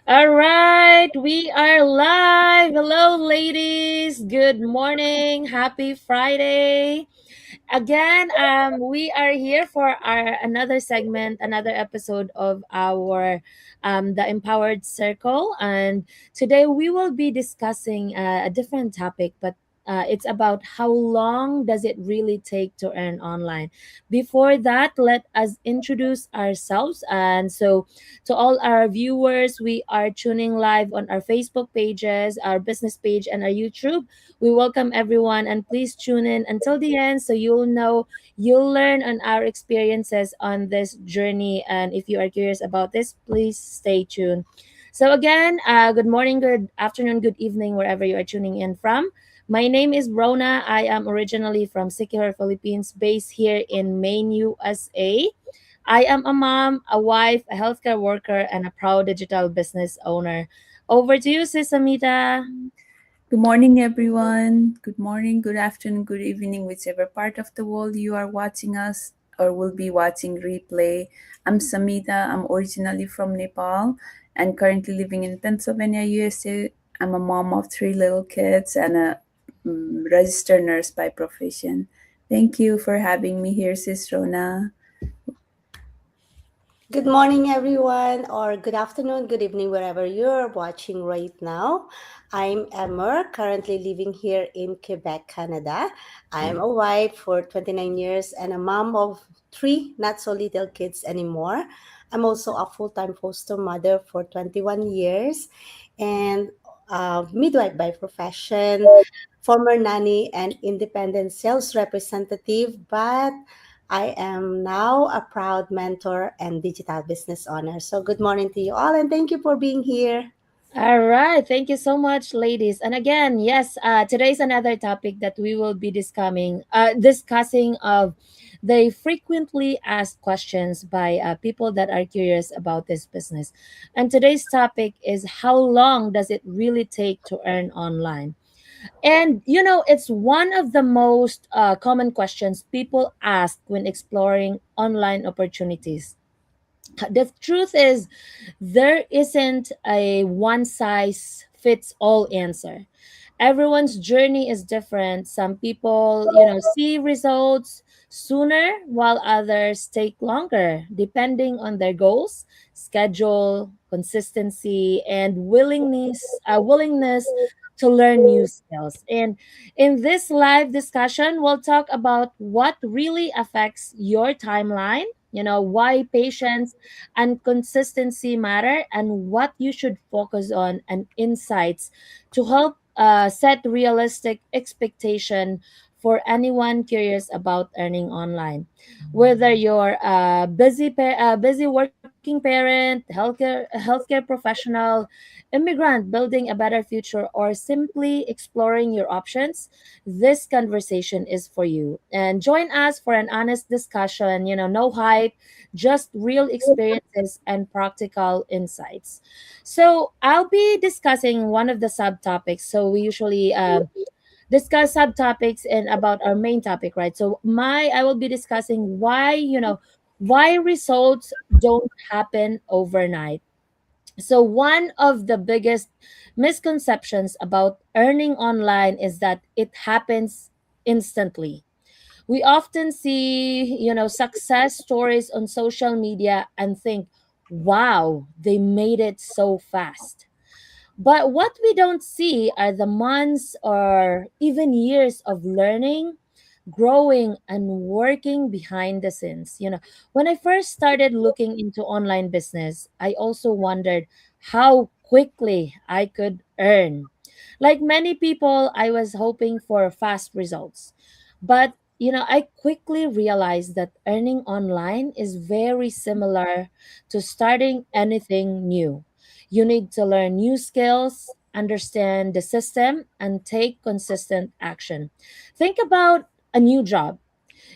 All right, we are live. Hello, ladies. Good morning. Happy Friday. Again, we are here for our another segment, another episode of our the Empowered Circle, and today we will be discussing a different topic, but. It's about how long does it really take to earn online. Before that, let us introduce ourselves. And so, to all our viewers, we are tuning live on our Facebook pages, our business page, and our YouTube. We welcome everyone and please tune in until the end so you'll learn on our experiences on this journey. And if you are curious about this, please stay tuned. So, again, good morning, good afternoon, good evening, wherever you are tuning in from. My name is Rona. I am originally from Sikihor, Philippines, based here in Maine, USA. I am a mom, a wife, a healthcare worker, and a proud digital business owner. Over to you, Sis Amita. Good morning, everyone. Good morning, good afternoon, good evening, whichever part of the world you are watching us or will be watching replay. I'm Samita. I'm originally from Nepal and currently living in Pennsylvania, USA. I'm a mom of three little kids and a registered nurse by profession. Thank you for having me here, Sis Rona. Good morning, everyone, or good afternoon, good evening, wherever you're watching right now. I'm Emmer, currently living here in Quebec, Canada. I'm a wife for 29 years and a mom of three not so little kids anymore. I'm also a full time foster mother for 21 years and midwife by profession, former nanny, and independent sales representative, but I am now a proud mentor and digital business owner. So, good morning to you all, and thank you for being here. All right. Thank you so much, ladies. And again, yes, today's another topic that we will be discussing of the frequently asked questions by people that are curious about this business. And today's topic is how long does it really take to earn online? And it's one of the most common questions people ask when exploring online opportunities. The truth is, there isn't a one size fits all answer. Everyone's journey is different. Some people, see results sooner while others take longer, depending on their goals, schedule, consistency, and willingness to learn new skills. And in this live discussion, we'll talk about what really affects your timeline, why patience and consistency matter, and what you should focus on, and insights to help set realistic expectation for anyone curious about earning online. Whether you're a busy working parent, healthcare professional, immigrant building a better future, or simply exploring your options, this conversation is for you. And join us for an honest discussion, no hype, just real experiences and practical insights. So I'll be discussing one of the subtopics. So we usually discuss subtopics and about our main topic, right? So my I will be discussing why results don't happen overnight. So one of the biggest misconceptions about earning online is that it happens instantly. We often see, success stories on social media and think, wow, they made it so fast. But what we don't see are the months or even years of learning, growing, and working behind the scenes. When I first started looking into online business, I also wondered how quickly I could earn. Like many people, I was hoping for fast results. But I quickly realized that earning online is very similar to starting anything new. You need to learn new skills, understand the system, and take consistent action. Think about a new job.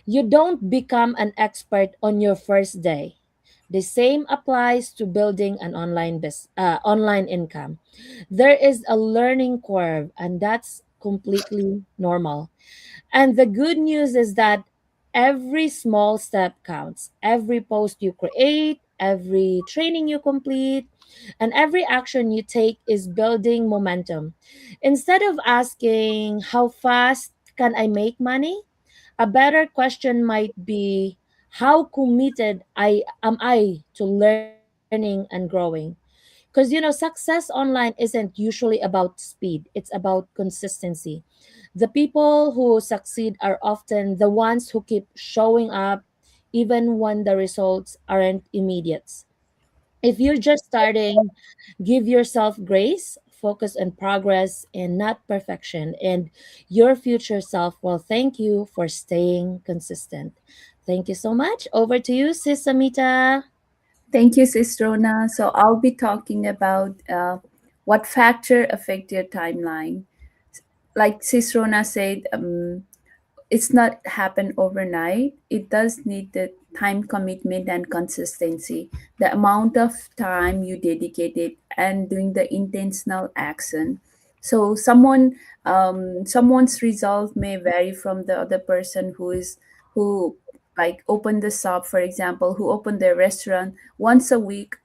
You don't become an expert on your first day. The same applies to building an online income. There is a learning curve, and that's completely normal. And the good news is that every small step counts. Every post you create, every training you complete, and every action you take is building momentum. Instead of asking, how fast can I make money? A better question might be, how committed I to learning and growing? Because success online isn't usually about speed, it's about consistency. The people who succeed are often the ones who keep showing up even when the results aren't immediate. If you're just starting, give yourself grace, focus on progress and not perfection, and your future self will thank you for staying consistent. Thank you so much. Over to you, Sis Amita. Thank you, Sis Rona. So I'll be talking about what factor affect your timeline. Like Sis Rona said, it's not happen overnight. It does need the time commitment and consistency. The amount of time you dedicated and doing the intentional action. So someone's result may vary from the other person who like opened the shop, for example, who opened their restaurant once a week,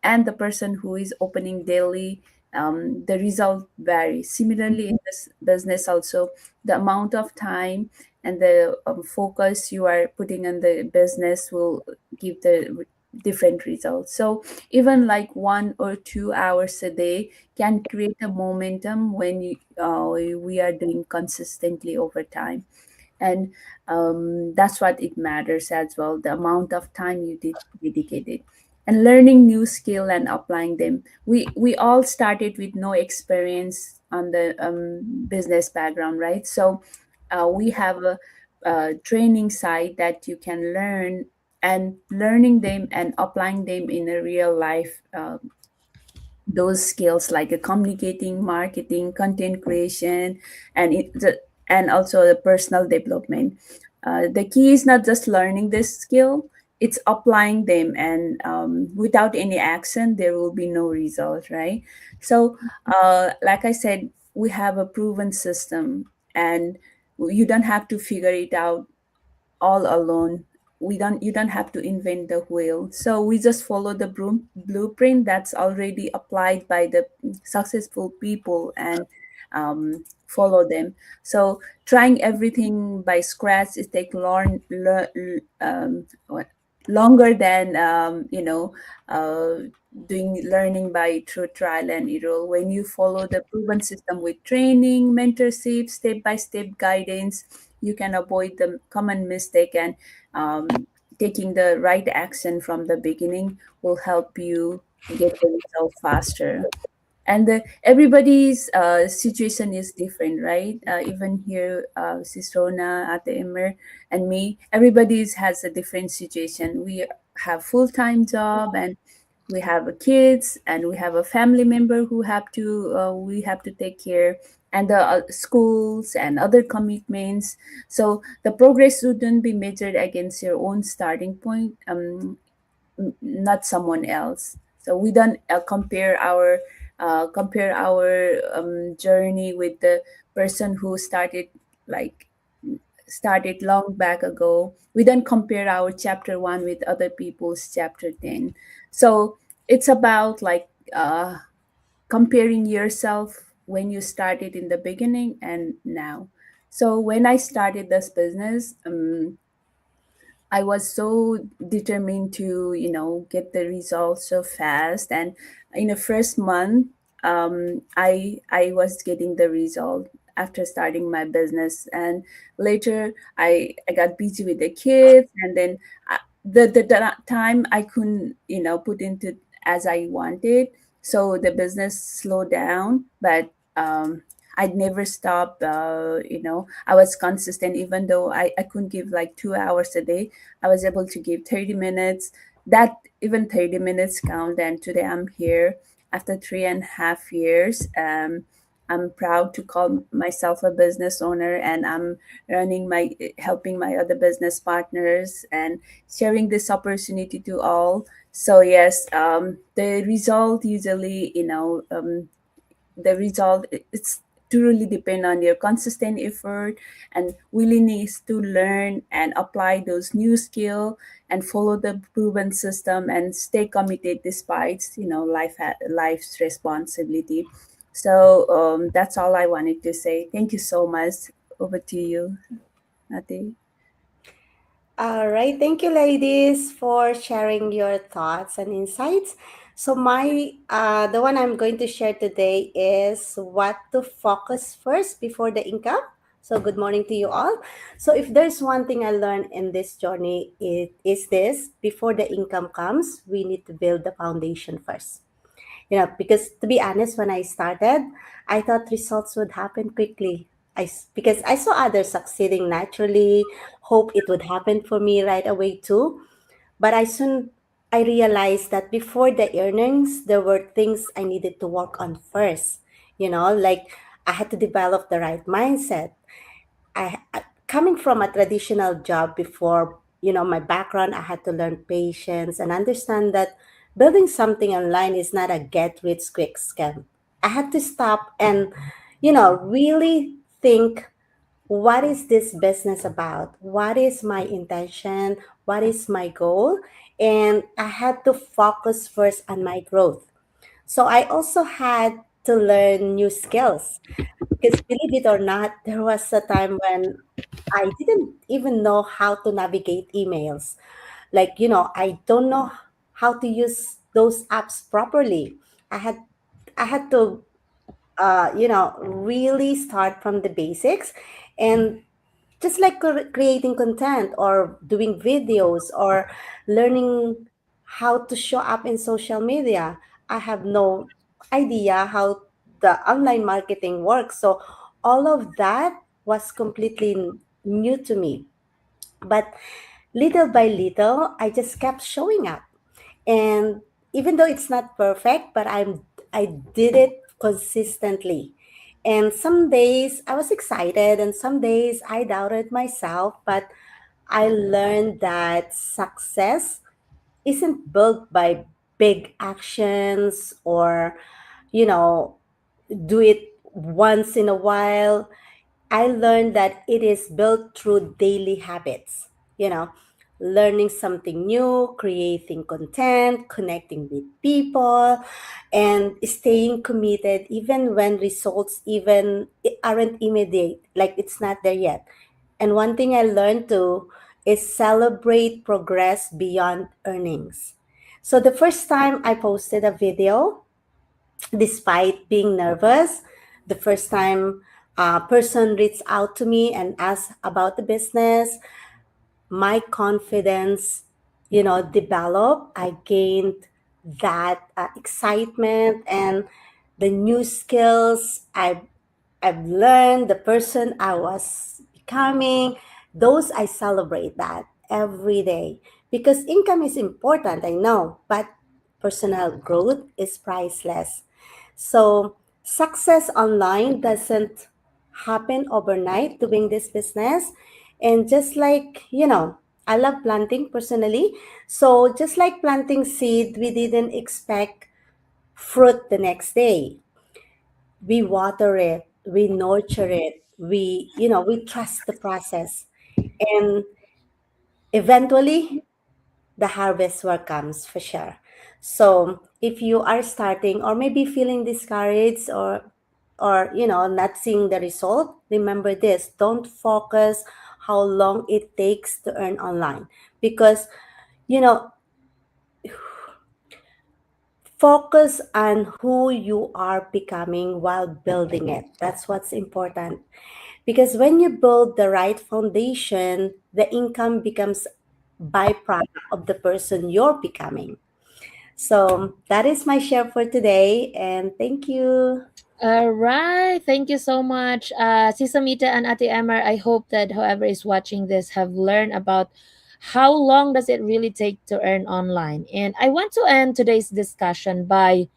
and the person who is opening daily. The result varies. Similarly, in this business also, the amount of time and the focus you are putting on the business will give the different results. So even like 1 or 2 hours a day can create a momentum when we are doing consistently over time. And that's what it matters as well, the amount of time you dedicated. And learning new skill and applying them, we all started with no experience on the business background, right? So we have a training site that you can learn, and learning them and applying them in a real life, those skills like communicating, marketing, content creation, and and also the personal development. The key is not just learning this skill; it's applying them, and without any action, there will be no result, right? So, like I said, we have a proven system, and you don't have to figure it out all alone. You don't have to invent the wheel. So we just follow the blueprint that's already applied by the successful people, and follow them. So trying everything by scratch is take longer than doing learning by through trial and error. When you follow the proven system with training, mentorship, step by step guidance, you can avoid the common mistake, and taking the right action from the beginning will help you get the result faster. And everybody's situation is different, right? Even here, Sistrona, Ate Emmer, and me, everybody's has a different situation. We have full-time job, and we have kids, and we have a family member who have to we have to take care, and the schools and other commitments. So the progress shouldn't be measured against your own starting point, not someone else. So we don't compare our journey with the person who like started long back ago. We don't compare our chapter 1 with other people's chapter 10. So it's about like comparing yourself when you started in the beginning and now. So when I started this business, I was so determined to, get the results so fast. And in the first month, I was getting the result after starting my business. And later, I got busy with the kids, and then the time I couldn't, put into as I wanted. So the business slowed down, but I'd never stop. I was consistent, even though I couldn't give like 2 hours a day. I was able to give 30 minutes. That even 30 minutes count. And today I'm here after 3.5 years. I'm proud to call myself a business owner, and I'm helping my other business partners and sharing this opportunity to all. So yes, the result usually, the result it's truly depend on your consistent effort and willingness to learn and apply those new skill and follow the proven system and stay committed despite life's responsibility. So that's all I wanted to say. Thank you so much. Over to you, Ate. All right. Thank you, ladies, for sharing your thoughts and insights. So the one I'm going to share today is what to focus first before the income. So good morning to you all. So if there's one thing I learned in this journey, it is this: before the income comes, we need to build the foundation first. Because to be honest, when I started, I thought results would happen quickly. Because I saw others succeeding naturally, hope it would happen for me right away too. But I realized that before the earnings, there were things I needed to work on first. Like I had to develop the right mindset. Coming from a traditional job before, my background, I had to learn patience and understand that building something online is not a get rich quick scam. I had to stop and, really think, what is this business about? What is my intention? What is my goal? And I had to focus first on my growth. So I also had to learn new skills, because believe it or not, there was a time when I didn't even know how to navigate emails. Like, I don't know how to use those apps properly. I had I had to really start from the basics, and just like creating content or doing videos or learning how to show up in social media. I have no idea how the online marketing works. So all of that was completely new to me. But little by little, I just kept showing up. And even though it's not perfect, but I did it consistently. And some days I was excited and some days I doubted myself, but I learned that success isn't built by big actions or, you know, do it once in a while. I learned that it is built through daily habits, you know, learning something new, creating content, connecting with people, and staying committed even when results even aren't immediate, like it's not there yet. And one thing I learned too is celebrate progress beyond earnings. So the first time I posted a video, despite being nervous, the first time a person reached out to me and asked about the business, my confidence, developed. I gained that excitement and the new skills I've learned, the person I was becoming. Those I celebrate that every day, because income is important, I know, but personal growth is priceless. So success online doesn't happen overnight doing this business. And just like, I love planting personally. So just like planting seed, we didn't expect fruit the next day. We water it, we nurture it, we trust the process. And eventually the harvest work comes for sure. So if you are starting or maybe feeling discouraged or not seeing the result, remember this: don't focus how long it takes to earn online, because you know focus on who you are becoming while building it. That's what's important, because when you build the right foundation, the income becomes byproduct of the person you're becoming. So that is my share for today, and thank you. All right. Thank you so much, Sisamita and Ate Emmer. I hope that whoever is watching this have learned about how long does it really take to earn online. And I want to end today's discussion by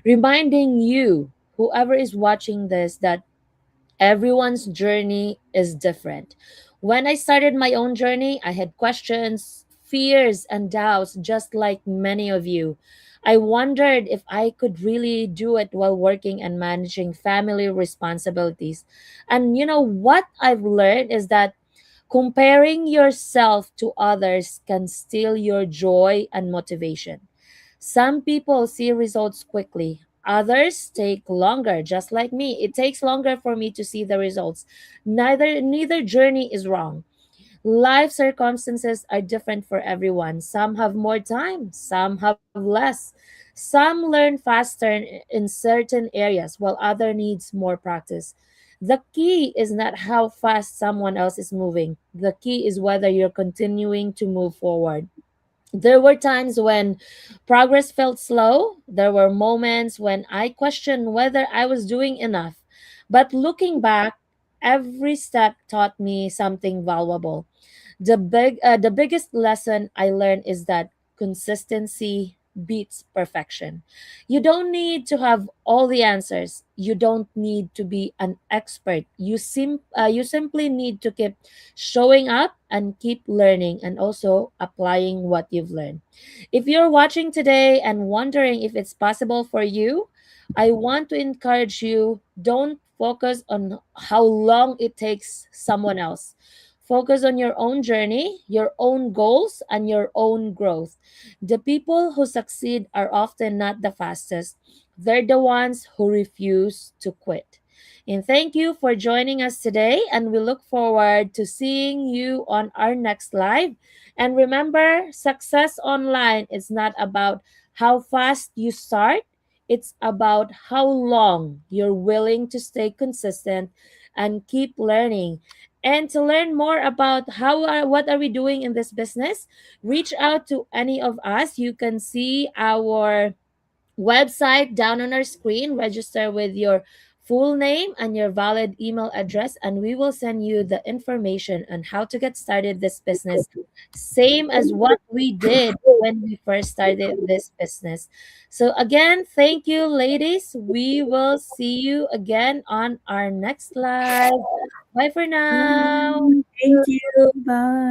reminding you, whoever is watching this, that everyone's journey is different. When I started my own journey, I had questions, fears and doubts just like many of you. I wondered if I could really do it while working and managing family responsibilities. And you know what I've learned is that comparing yourself to others can steal your joy and motivation. Some people see results quickly. Others take longer, just like me. It takes longer for me to see the results. Neither journey is wrong. Life circumstances are different for everyone. Some have more time, some have less. Some learn faster in certain areas while other needs more practice. The key is not how fast someone else is moving. The key is whether you're continuing to move forward. There were times when progress felt slow. There were moments when I questioned whether I was doing enough. But looking back, every step taught me something valuable. The biggest lesson I learned is that consistency beats perfection. You don't need to have all the answers. You don't need to be an expert. You simply need to keep showing up and keep learning and also applying what you've learned. If you're watching today and wondering if it's possible for you, I want to encourage you, don't focus on how long it takes someone else. Focus on your own journey, your own goals, and your own growth. The people who succeed are often not the fastest, they're the ones who refuse to quit. And thank you for joining us today, and we look forward to seeing you on our next live. And remember, success online is not about how fast you start, it's about how long you're willing to stay consistent and keep learning. And to learn more about what are we doing in this business, reach out to any of us. You can see our website down on our screen. Register with your full name and your valid email address, and we will send you the information on how to get started this business, same as what we did when we first started this business. So again, thank you, ladies. We will see you again on our next live. Bye for now. Thank you. Bye.